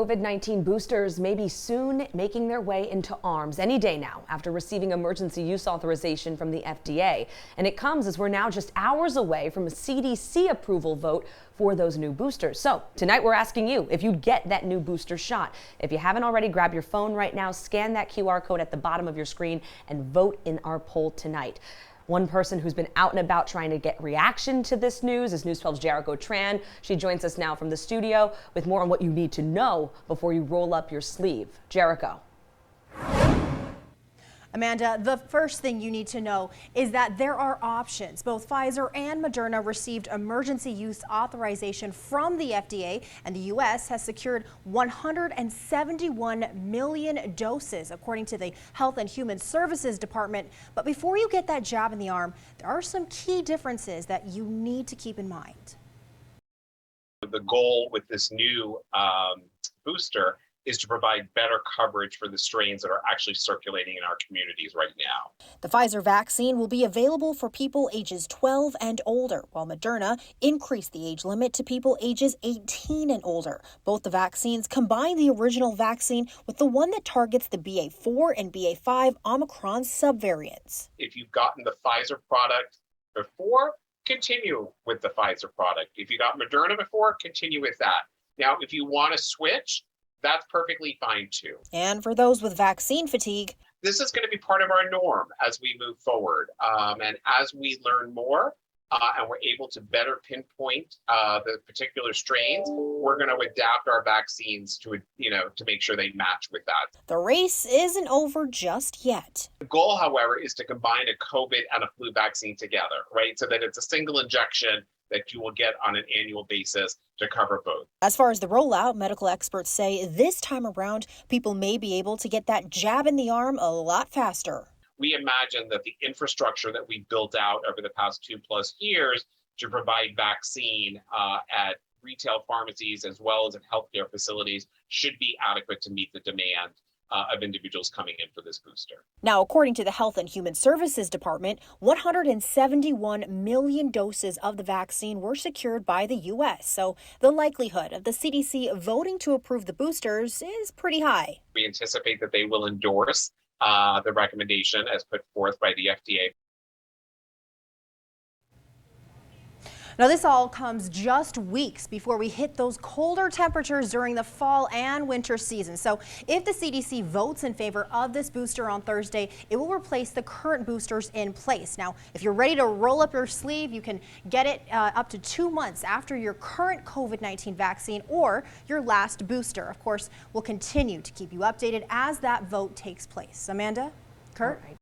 COVID-19 boosters may be soon making their way into arms any day now after receiving emergency use authorization from the FDA. And it comes as we're now just hours away from a CDC approval vote for those new boosters. So tonight we're asking you if you'd get that new booster shot. If you haven't already, grab your phone right now, scan that QR code at the bottom of your screen and vote in our poll tonight. One person who's been out and about trying to get reaction to this news is News 12's Jericho Tran. She joins us now from the studio with more on what you need to know before you roll up your sleeve. Jericho. Amanda, the first thing you need to know is that there are options. Both Pfizer and Moderna received emergency use authorization from the FDA, and the U.S. has secured 171 million doses, according to the Health and Human Services Department. But before you get that jab in the arm, there are some key differences that you need to keep in mind. The goal with this new booster is to provide better coverage for the strains that are actually circulating in our communities right now. The Pfizer vaccine will be available for people ages 12 and older, while Moderna increased the age limit to people ages 18 and older. Both the vaccines combine the original vaccine with the one that targets the BA4 and BA5 Omicron subvariants. If you've gotten the Pfizer product before, continue with the Pfizer product. If you got Moderna before, continue with that. Now, if you want to switch, that's perfectly fine too. And for those with vaccine fatigue, this is going to be part of our norm as we move forward. And as we learn more and we're able to better pinpoint the particular strains, we're going to adapt our vaccines to make sure they match with that. The race isn't over just yet. The goal, however, is to combine a COVID and a flu vaccine together, right? So that it's a single injection that you will get on an annual basis to cover both. As far as the rollout, medical experts say this time around, people may be able to get that jab in the arm a lot faster. We imagine that the infrastructure that we built out over the past 2+ years to provide vaccine at retail pharmacies as well as at healthcare facilities should be adequate to meet the demand of individuals coming in for this booster. Now, according to the Health and Human Services Department, 171 million doses of the vaccine were secured by the U.S., so the likelihood of the CDC voting to approve the boosters is pretty high. We anticipate that they will endorse the recommendation as put forth by the FDA. Now, this all comes just weeks before we hit those colder temperatures during the fall and winter season. So if the CDC votes in favor of this booster on Thursday, it will replace the current boosters in place. Now, if you're ready to roll up your sleeve, you can get it up to 2 months after your current COVID-19 vaccine or your last booster. Of course, we'll continue to keep you updated as that vote takes place. Amanda? Kurt?